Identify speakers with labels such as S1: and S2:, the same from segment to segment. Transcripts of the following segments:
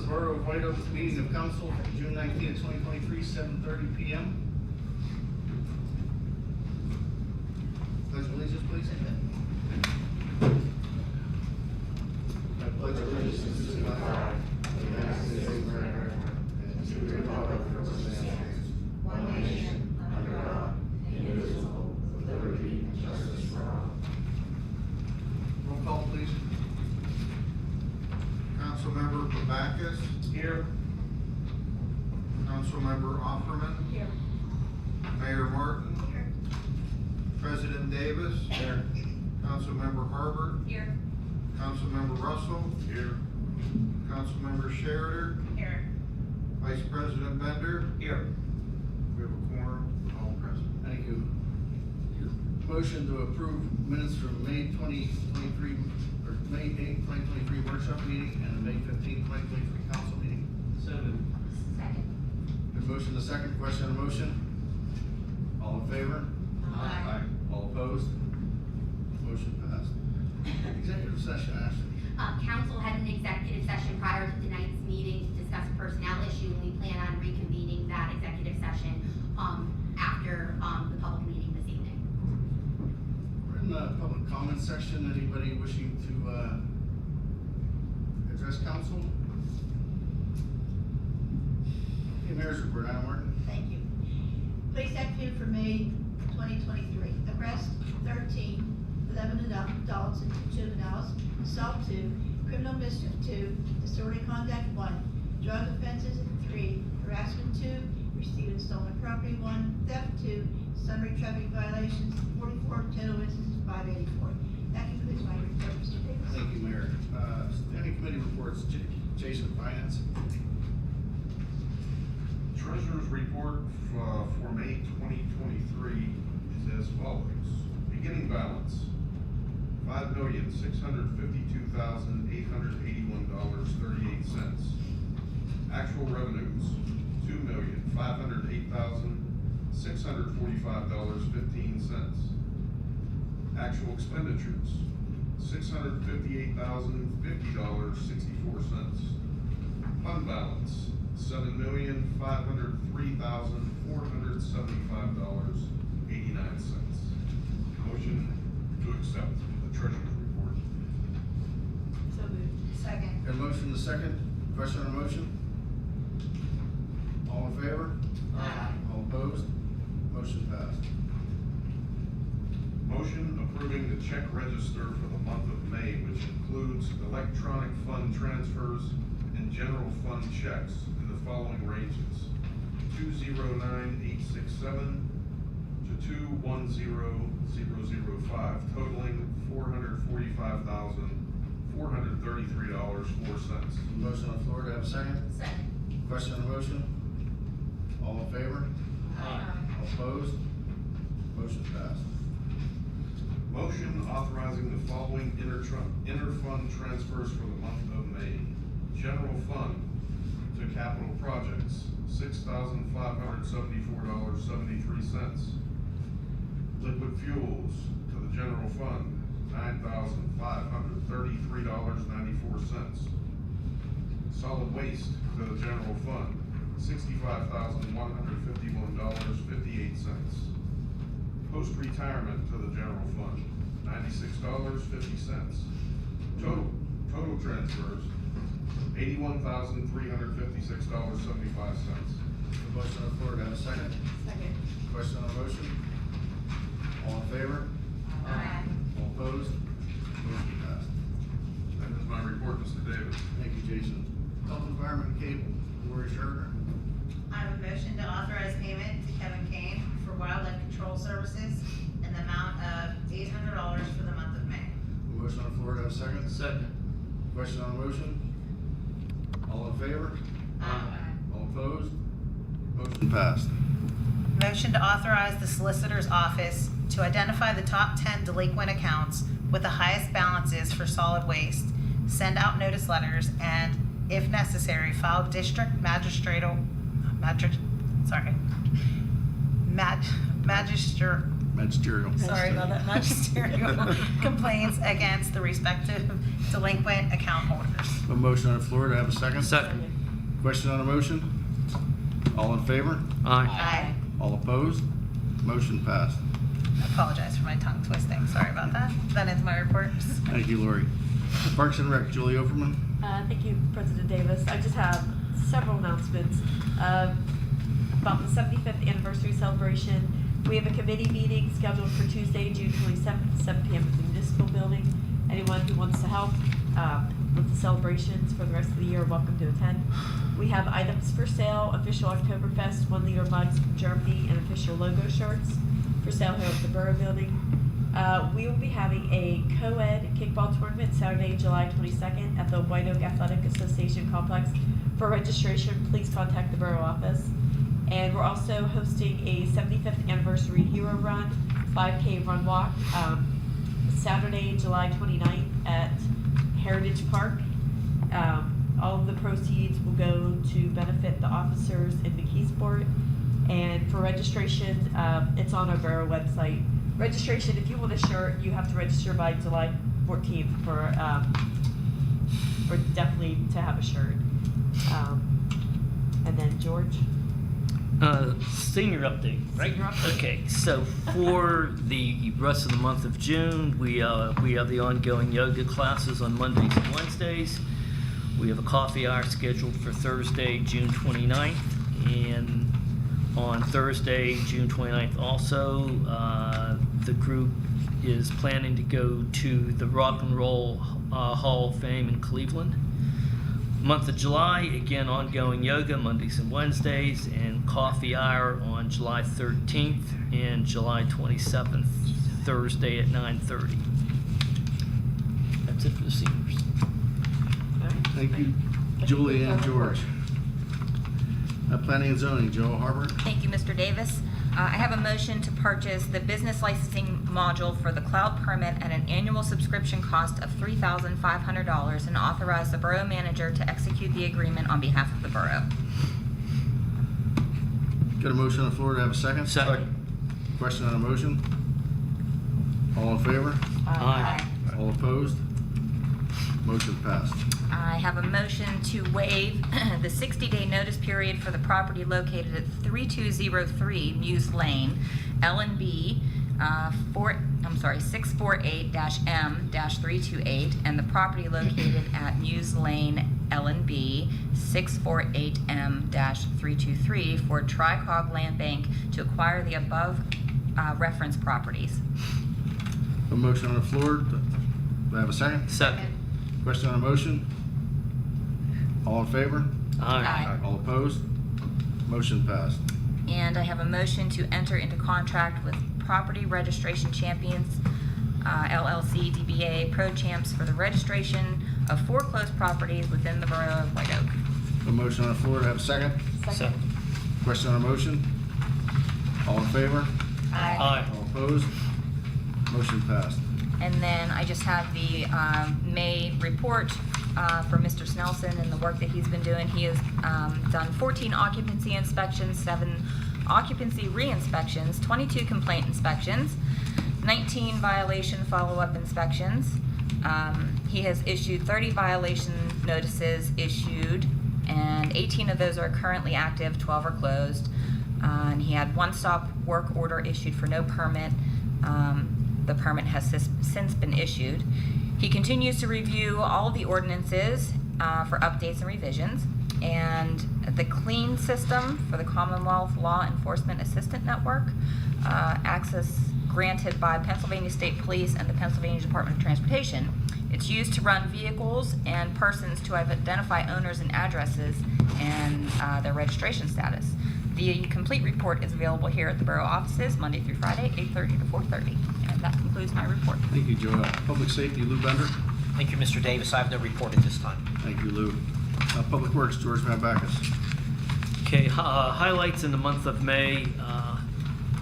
S1: Borough of White Oaks meeting of council, June 19th, 2023, 7:30 p.m. Pledge of allegiance, please. I pledge allegiance to the flag of the United States of America and to the republic for which it stands, one nation, under God, indivisible, with liberty and justice for all. Roll call, please.
S2: Councilmember Babakis.
S1: Here.
S2: Councilmember Offerman.
S3: Here.
S2: Mayor Martin.
S3: Here.
S2: President Davis.
S1: Here.
S2: Councilmember Harbert.
S3: Here.
S2: Councilmember Russell.
S1: Here.
S2: Councilmember Sherrider.
S3: Here.
S2: Vice President Bender.
S1: Here.
S2: We have a quorum, all present.
S1: Thank you. Motion to approve minutes from May 2023, or May 8th, 2023 workshop meeting and the May 15th, 2023 council meeting.
S3: Second.
S1: There's motion to second, question on the motion. All in favor?
S3: Aye.
S1: All opposed? Motion passed. Executive session, Ashley.
S4: Council had an executive session prior to tonight's meeting to discuss a personnel issue, and we plan on reconvening that executive session after the public meeting this evening.
S1: We're in the public comment section. Anybody wishing to address council? Okay, Mayor's report, Adam Martin.
S3: Thank you. Police activity for May 2023. Arrest 13, 11 adults and 2 juveniles, assault 2, criminal mischief 2, disorderly conduct 1, drug offenses 3, harassment 2, receiving stolen property 1, theft 2, summary traffic violations 44, total incidents 584. That concludes my report, Mr. Davis.
S1: Thank you, Mayor. Standing committee reports, Jason, Finance.
S5: Treasurer's report for May 2023 is as follows. Beginning balance, $5,652,881.38. Actual revenues, $2,508,645.15. Actual expenditures, $658,050.64. Fund balance, $7,503,475.89. Motion to accept the treasurer's report.
S3: So moved. Second.
S1: Got a motion to second, question on the motion? All in favor?
S3: Aye.
S1: All opposed? Motion passed.
S5: Motion approving the check register for the month of May, which includes electronic fund transfers and general fund checks in the following ranges: 209,867 to 210,005, totaling $445,433.04.
S1: Motion on the floor, to have a second?
S3: Second.
S1: Question on the motion? All in favor?
S3: Aye.
S1: All opposed? Motion passed.
S5: Motion authorizing the following inter-fund transfers for the month of May. General fund to capital projects, $6,574.73. Liquid fuels to the general fund, $9,533.94. Solid waste to the general fund, $65,151.58. Post-retirement to the general fund, $96.50. Total transfers, $81,356.75.
S1: Motion on the floor, to have a second?
S3: Second.
S1: Question on the motion? All in favor?
S3: Aye.
S1: All opposed? Motion passed.
S5: That is my report, Mr. Davis.
S1: Thank you, Jason. Health Environment Cable, Lori Sherger.
S6: I have a motion to authorize payment to Kevin Kane for wildlife control services in the amount of $800 for the month of May.
S1: Motion on the floor, to have a second? Second. Question on the motion? All in favor? All opposed? Motion passed.
S6: Motion to authorize the Solicitor's Office to identify the top 10 delinquent accounts with the highest balances for solid waste, send out notice letters, and, if necessary, file district magisterial
S1: Magisterial.
S6: sorry about that, magisterial complaints against the respective delinquent account holders.
S1: A motion on the floor, to have a second?
S7: Second.
S1: Question on the motion? All in favor?
S6: Aye.
S1: All opposed? Motion passed.
S6: I apologize for my tongue twisting. Sorry about that. That ends my report.
S1: Thank you, Lori. Parks and Rec, Julie Overman.
S8: Thank you, President Davis. I just have several announcements. About the 75th anniversary celebration. We have a committee meeting scheduled for Tuesday, June 27th, 7 p.m. at the municipal building. Anyone who wants to help with the celebrations for the rest of the year, welcome to attend. We have items for sale, official Oktoberfest 1-liter mugs from Germany, and official logo shirts for sale here at the Borough building. We will be having a co-ed kickball tournament Saturday, July 22nd at the White Oak Athletic Association complex. For registration, please contact the Borough office. And we're also hosting a 75th anniversary hero run, 5K run walk, Saturday, July 29th at Heritage Park. All of the proceeds will go to benefit the officers in McKeesport. And for registration, it's on our Borough website. Registration, if you want a shirt, you have to register by July 14th for definitely to have a shirt. And then George?
S7: Senior update, right?
S8: Senior update.
S7: Okay, so for the rest of the month of June, we have the ongoing yoga classes on Mondays and Wednesdays. We have a coffee hour scheduled for Thursday, June 29th, and on Thursday, June 29th also, the group is planning to go to the Rock and Roll Hall of Fame in Cleveland. Month of July, again, ongoing yoga Mondays and Wednesdays, and coffee hour on July 13th and July 27th, Thursday at 9:30. That's it for the seniors.
S1: Thank you, Julie and George. Planning and zoning, Joe Harbor.
S9: Thank you, Mr. Davis. I have a motion to purchase the business licensing module for the cloud permit at an annual subscription cost of $3,500 and authorize the borough manager to execute the agreement on behalf of the borough.
S1: Got a motion on the floor, to have a second?
S7: Second.
S1: Question on the motion? All in favor?
S7: Aye.
S1: All opposed? Motion passed.
S9: I have a motion to waive the 60-day notice period for the property located at 3203 Muse Lane, LNB 648-M-328, and the property located at Muse Lane, LNB 648M-323 for Tricog Land Bank to acquire the above reference properties.
S1: A motion on the floor, do I have a second?
S7: Second.
S1: Question on the motion? All in favor?
S9: Aye.
S1: All opposed? Motion passed.
S9: And I have a motion to enter into contract with Property Registration Champions, LLC, DBA Pro Champs for the registration of foreclosed properties within the borough of White Oak.
S1: A motion on the floor, to have a second?
S7: Second.
S1: Question on the motion? All in favor?
S7: Aye.
S1: All opposed? Motion passed.
S9: And then I just have the May report for Mr. Snelson and the work that he's been doing. He has done 14 occupancy inspections, 7 occupancy re-inspections, 22 complaint inspections, 19 violation follow-up inspections. He has issued 30 violation notices issued, and 18 of those are currently active, 12 are closed. And he had 1 stop work order issued for no permit. The permit has since been issued. He continues to review all of the ordinances for updates and revisions, and the CLEAN system for the Commonwealth Law Enforcement Assistant Network, access granted by Pennsylvania State Police and the Pennsylvania Department of Transportation. It's used to run vehicles and persons to identify owners and addresses and their registration status. The complete report is available here at the borough offices Monday through Friday, 8:30 to 4:30. And that concludes my report.
S1: Thank you, Joe. Public Safety, Lou Bender.
S10: Thank you, Mr. Davis. I have no report at this time.
S1: Thank you, Lou. Public Works, George Mambakis.
S7: Okay, highlights in the month of May,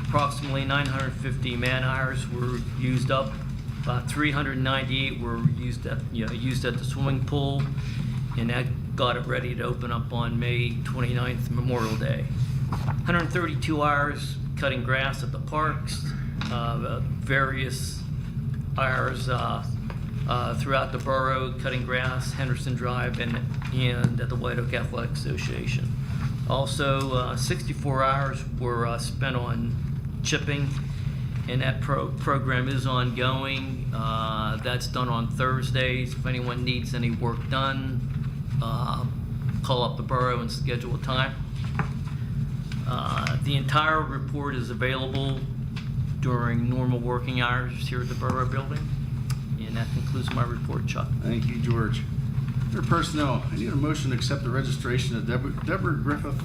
S7: approximately 950 man hours were used up. About 398 were used at the swimming pool, and that got it ready to open up on May 29th, Memorial Day. 132 hours cutting grass at the parks, various hours throughout the borough, cutting grass, Henderson Drive, and at the White Oak Athletic Association. Also, 64 hours were spent on chipping, and that program is ongoing. That's done on Thursdays. If anyone needs any work done, call up the borough and schedule a time. The entire report is available during normal working hours here at the Borough Building. And that concludes my report, Chuck.
S11: Thank you, George. Under personnel, I need a motion to accept the registration of Deborah Griffith,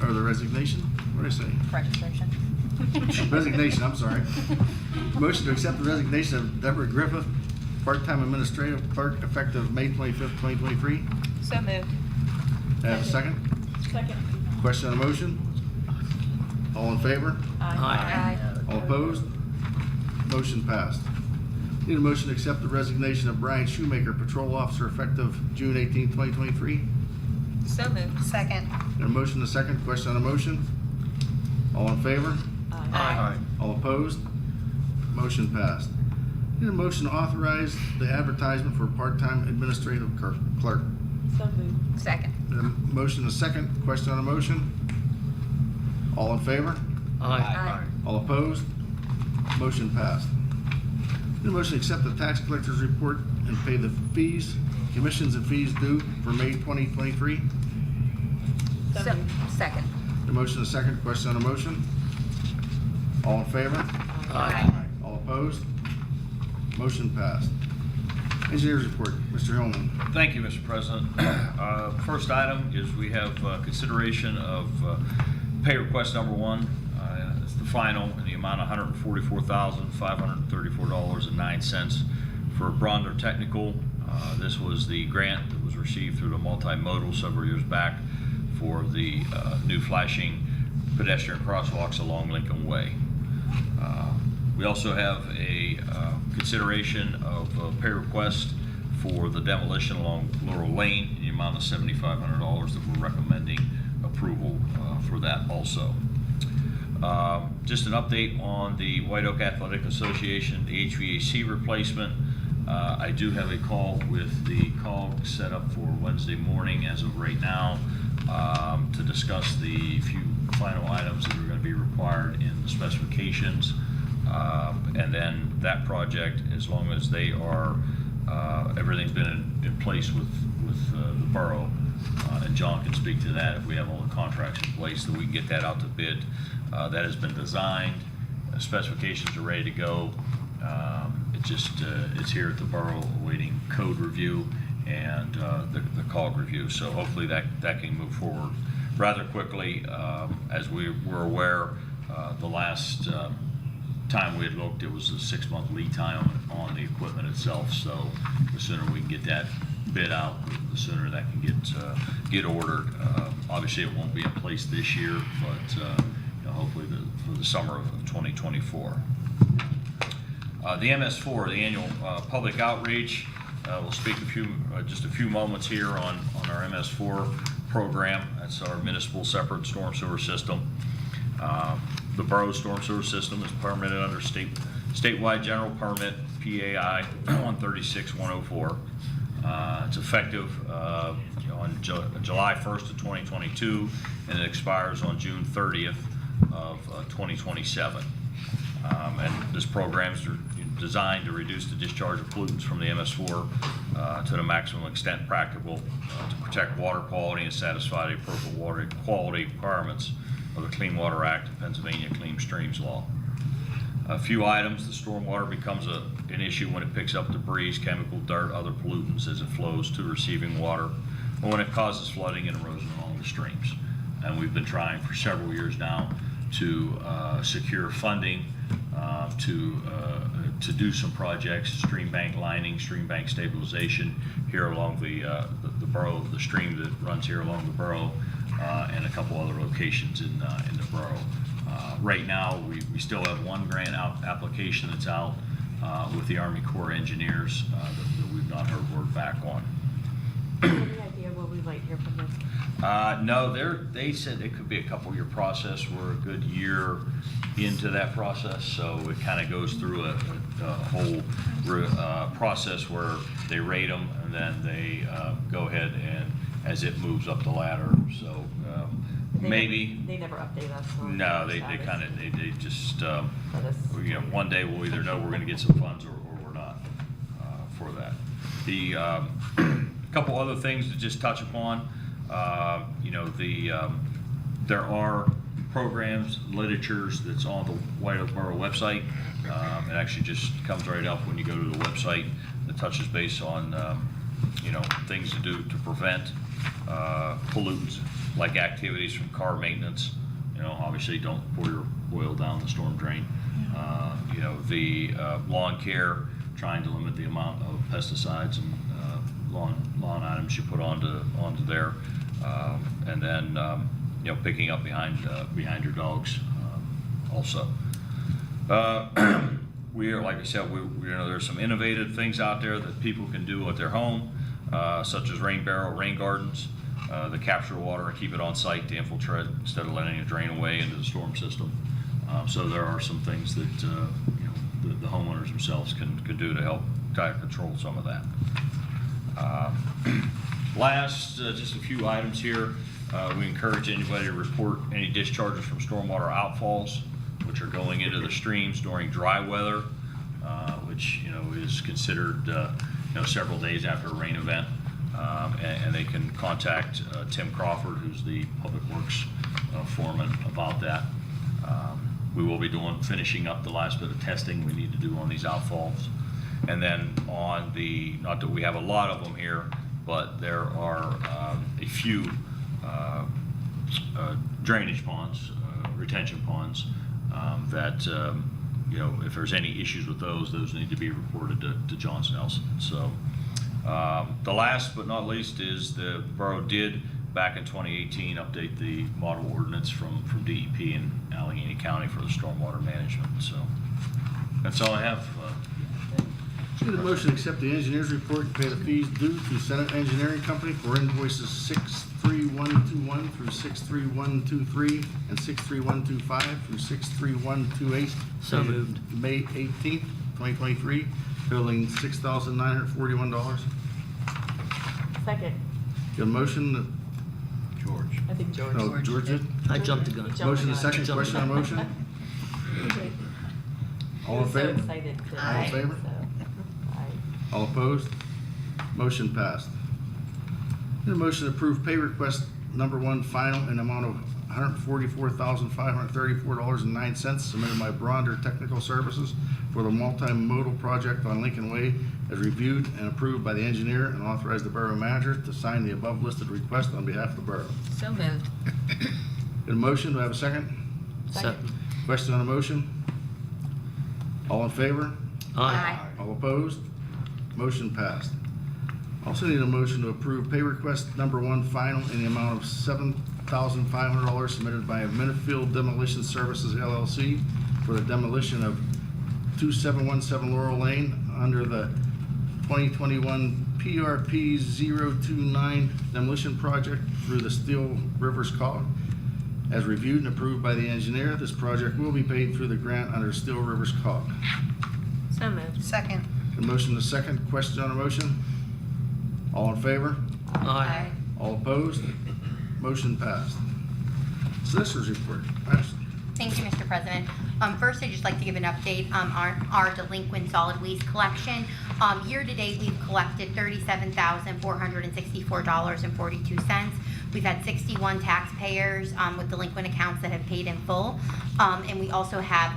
S11: or the resignation? What did I say?
S9: Registration.
S11: Resignation, I'm sorry. Motion to accept the resignation of Deborah Griffith, part-time administrative clerk, effective May 25th, 2023.
S9: So moved.
S11: I have a second?
S8: Second.
S11: Question on the motion? All in favor?
S9: Aye.
S11: All opposed? Motion passed. Need a motion to accept the resignation of Brian Shoemaker, patrol officer, effective June 18, 2023.
S9: So moved.
S6: Second.
S11: Got a motion, a second. Question on the motion? All in favor?
S6: Aye.
S11: All opposed? Motion passed. Need a motion to authorize the advertisement for part-time administrative clerk.
S8: So moved.
S9: Second.
S11: Got a motion, a second. Question on the motion? All in favor?
S9: Aye.
S11: All opposed? Motion passed. Need a motion to accept the tax collector's report and pay the fees, commissions and fees due for May 2023.
S8: So moved.
S9: Second.
S11: The motion is second. Question on the motion? All in favor?
S7: Aye.
S11: All opposed? Motion passed. Engineers report, Mr. Hillman.
S12: Thank you, Mr. President. First item is we have consideration of pay request number one. It's the final in the amount of $144,534.09 for Bronder Technical. This was the grant that was received through the multimodal several years back for the new flashing pedestrian crosswalks along Lincoln Way. We also have a consideration of a pay request for the demolition along Laurel Lane in the amount of $7,500 that we're recommending approval for that also. Just an update on the White Oak Athletic Association, the HVAC replacement. I do have a call with the COG set up for Wednesday morning as of right now to discuss the few final items that are going to be required in the specifications. And then that project, as long as they are, everything's been in place with the borough, and John can speak to that if we have all the contracts in place, that we can get that out to bid. That has been designed, specifications are ready to go. It's here at the borough awaiting code review and the COG review. So hopefully that can move forward rather quickly. As we were aware, the last time we had looked, it was a 6-month lead time on the equipment itself. So the sooner we can get that bid out, the sooner that can get ordered. Obviously, it won't be in place this year, but hopefully for the summer of 2024. The MS4, the annual public outreach. We'll speak just a few moments here on our MS4 program. That's our municipal separate storm sewer system. The borough storm sewer system is permitted under statewide general permit PAI 136104. It's effective on July 1st of 2022, and it expires on June 30th of 2027. And this program is designed to reduce the discharge of pollutants from the MS4 to the maximum extent practicable to protect water quality and satisfy the appropriate water quality requirements of the Clean Water Act and Pennsylvania Clean Streams Law. A few items: the stormwater becomes an issue when it picks up debris, chemical, dirt, other pollutants as it flows to receiving water, or when it causes flooding and erosion along the streams. And we've been trying for several years now to secure funding to do some projects: stream bank lining, stream bank stabilization here along the borough, the stream that runs here along the borough, and a couple other locations in the borough. Right now, we still have one grant application that's out with the Army Corps of Engineers that we've not heard word back on.
S8: Any idea when we might hear from them?
S12: No, they said it could be a couple-year process. We're a good year into that process, so it kind of goes through a whole process where they rate them, and then they go ahead and as it moves up the ladder. So maybe.
S8: They never update us on.
S12: No, they
S8: status.
S12: kind of, they just,
S8: Let us-
S12: one day we'll either know we're gonna get some funds or we're not, for that. The, couple other things to just touch upon, there are programs, literatures that's on the White Oak Borough website. It actually just comes right up when you go to the website. It touches base on, things to do to prevent, pollutants, like activities from car maintenance. Obviously don't pour your oil down the storm drain. The lawn care, trying to limit the amount of pesticides and lawn items you put onto there, and then picking up behind your dogs also. We are, like I said, there's some innovative things out there that people can do at their home, such as rain barrel, rain gardens, that capture water and keep it on site to infiltrate instead of letting it drain away into the storm system. So there are some things that the homeowners themselves can do to help kind of control some of that. Last, just a few items here. We encourage anybody to report any discharges from stormwater outfalls, which are going into the streams during dry weather, which is considered several days after a rain event. And they can contact Tim Crawford, who's the Public Works foreman, about that. We will be finishing up the last bit of testing we need to do on these outfalls. And then on not that we have a lot of them here, but there are a few drainage ponds, retention ponds, that, if there's any issues with those need to be reported to Johnson Nelson. So the last but not least is the borough did, back in 2018, update the model ordinance from DEP in Allegheny County for the stormwater management. So that's all I have.
S11: Need a motion to accept the engineer's report and pay the fees due to Senate Engineering Company for invoices 63121 through 63123 and 63125 through 63128.
S7: So moved.
S11: May 18th, 2023, totaling $6,941.
S8: Second,
S11: Got a motion?
S2: George.
S8: I think George.
S11: No, George did.
S7: I jumped the gun.
S8: Jumped
S11: Motion
S8: the
S11: and
S8: gun.
S11: second, question on motion?
S8: Okay.
S11: All in
S8: He was so
S11: favor?
S8: excited to.
S11: All in favor?
S8: So, aye.
S11: All opposed? Motion passed. Need a motion to approve pay request number 1 final in amount of $144,534.09 submitted by Bronder Technical Services for the multimodal project on Lincoln Way as reviewed and approved by the engineer and authorize the borough manager to sign the above listed request on behalf of the borough.
S9: So moved.
S11: Get a motion? Do I have a second?
S7: Second.
S11: Question on the motion? All in favor?
S9: Aye.
S11: All opposed? Motion passed. Also need a motion to approve pay request number 1 final in the amount of $7,500 submitted by Minifield Demolition Services LLC for the demolition of 2717 Laurel Lane under the 2021 PRP 029 demolition project through the Steel Rivers COG. As reviewed and approved by the engineer, this project will be paid through the grant under Steel Rivers COG.
S9: So moved.
S6: Second.
S11: A motion to second. Question on a motion? All in favor?
S7: Aye.
S11: All opposed? Motion passed. Solicitor's report. Ashley.
S4: Thank you, Mr. President. First, I'd just like to give an update on our delinquent solid waste collection. Year-to-date, we've collected $37,464.42. We've had 61 taxpayers with delinquent accounts that have paid in full. And we also have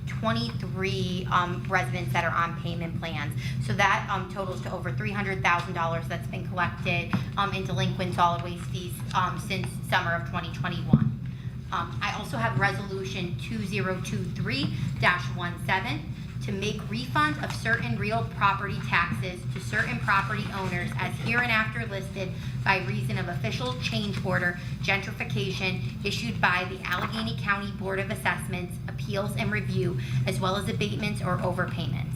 S4: 23 residents that are on payment plans. So that totals to over $300,000 that's been collected in delinquent solid waste fees since summer of 2021. I also have resolution 2023-17 to make refund of certain real property taxes to certain property owners as hereinafter listed by reason of official change order gentrification issued by the Allegheny County Board of Assessments, Appeals and Review, as well as abatements or overpayments.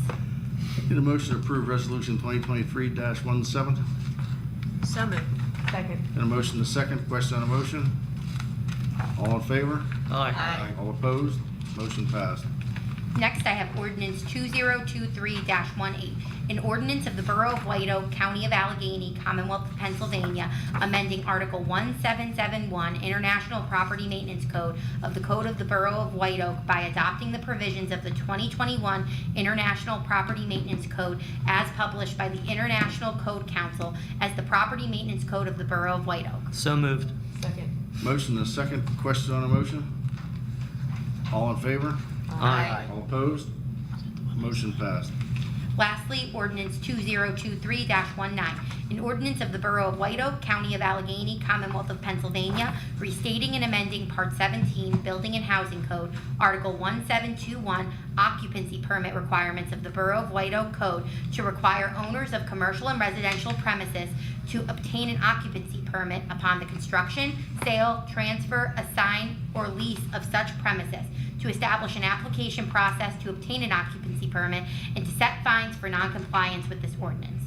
S11: Need a motion to approve resolution 2023-17.
S9: So moved.
S8: Second.
S11: And a motion and a second. Question on the motion? All in favor?
S7: Aye.
S11: All opposed? Motion passed.
S4: Next, I have ordinance 2023-18, an ordinance of the Borough of White Oak, County of Allegheny, Commonwealth of Pennsylvania, amending Article 1771 International Property Maintenance Code of the Code of the Borough of White Oak by adopting the provisions of the 2021 International Property Maintenance Code as published by the International Code Council as the Property Maintenance Code of the Borough of White Oak.
S7: So moved.
S8: Second.
S11: Motion and a second. Question on the motion? All in favor?
S7: Aye.
S11: All opposed? Motion passed.
S4: Lastly, ordinance 2023-19, an ordinance of the Borough of White Oak, County of Allegheny, Commonwealth of Pennsylvania, restating and amending Part 17, Building and Housing Code, Article 1721, occupancy permit requirements of the Borough of White Oak Code to require owners of commercial and residential premises to obtain an occupancy permit upon the construction, sale, transfer, assign, or lease of such premises, to establish an application process to obtain an occupancy permit, and to set fines for noncompliance with this ordinance.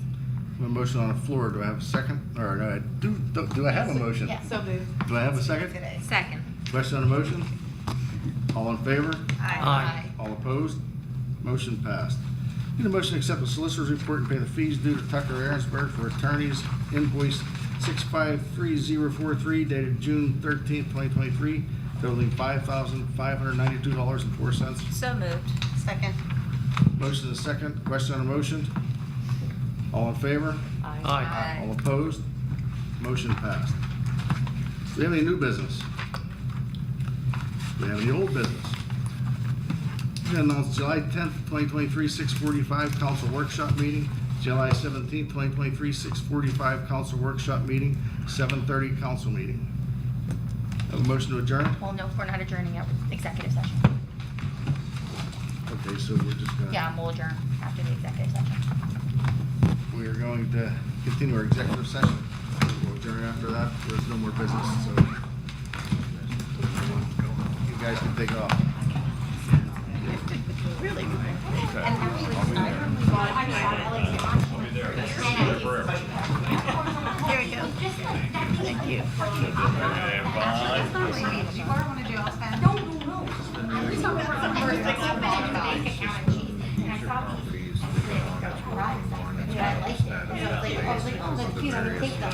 S11: A motion on the floor. Do I have a second? Or do I have a motion?
S4: Yes.
S8: So moved.
S11: Do I have a second?
S4: Second.
S11: Question on the motion? All in favor?
S7: Aye.
S11: All opposed? Motion passed. Need a motion to accept the solicitor's report and pay the fees due to Tucker Aaronsburg for attorneys invoice 653043 dated June 13th, 2023, totaling $5,592.04.
S6: So moved. Second.
S11: Motion is second. Question on the motion? All in favor?
S7: Aye.
S11: All opposed? Motion passed. Do we have any new business? Do we have any old business? We announced July 10th, 2023, 6:45 council workshop meeting. July 17th, 2023, 6:45 council workshop meeting. 7:30 council meeting. Have a motion to adjourn?
S4: Well, no, we're not adjourning our executive session.
S11: Okay, so we're just gonna.
S4: Yeah, we'll adjourn after the executive session.
S11: We are going to continue our executive session. We'll adjourn after that. There's no more business, so. You guys can take off.
S3: Really? There we go. Thank you.
S4: I liked it. I was like, oh, let's take them.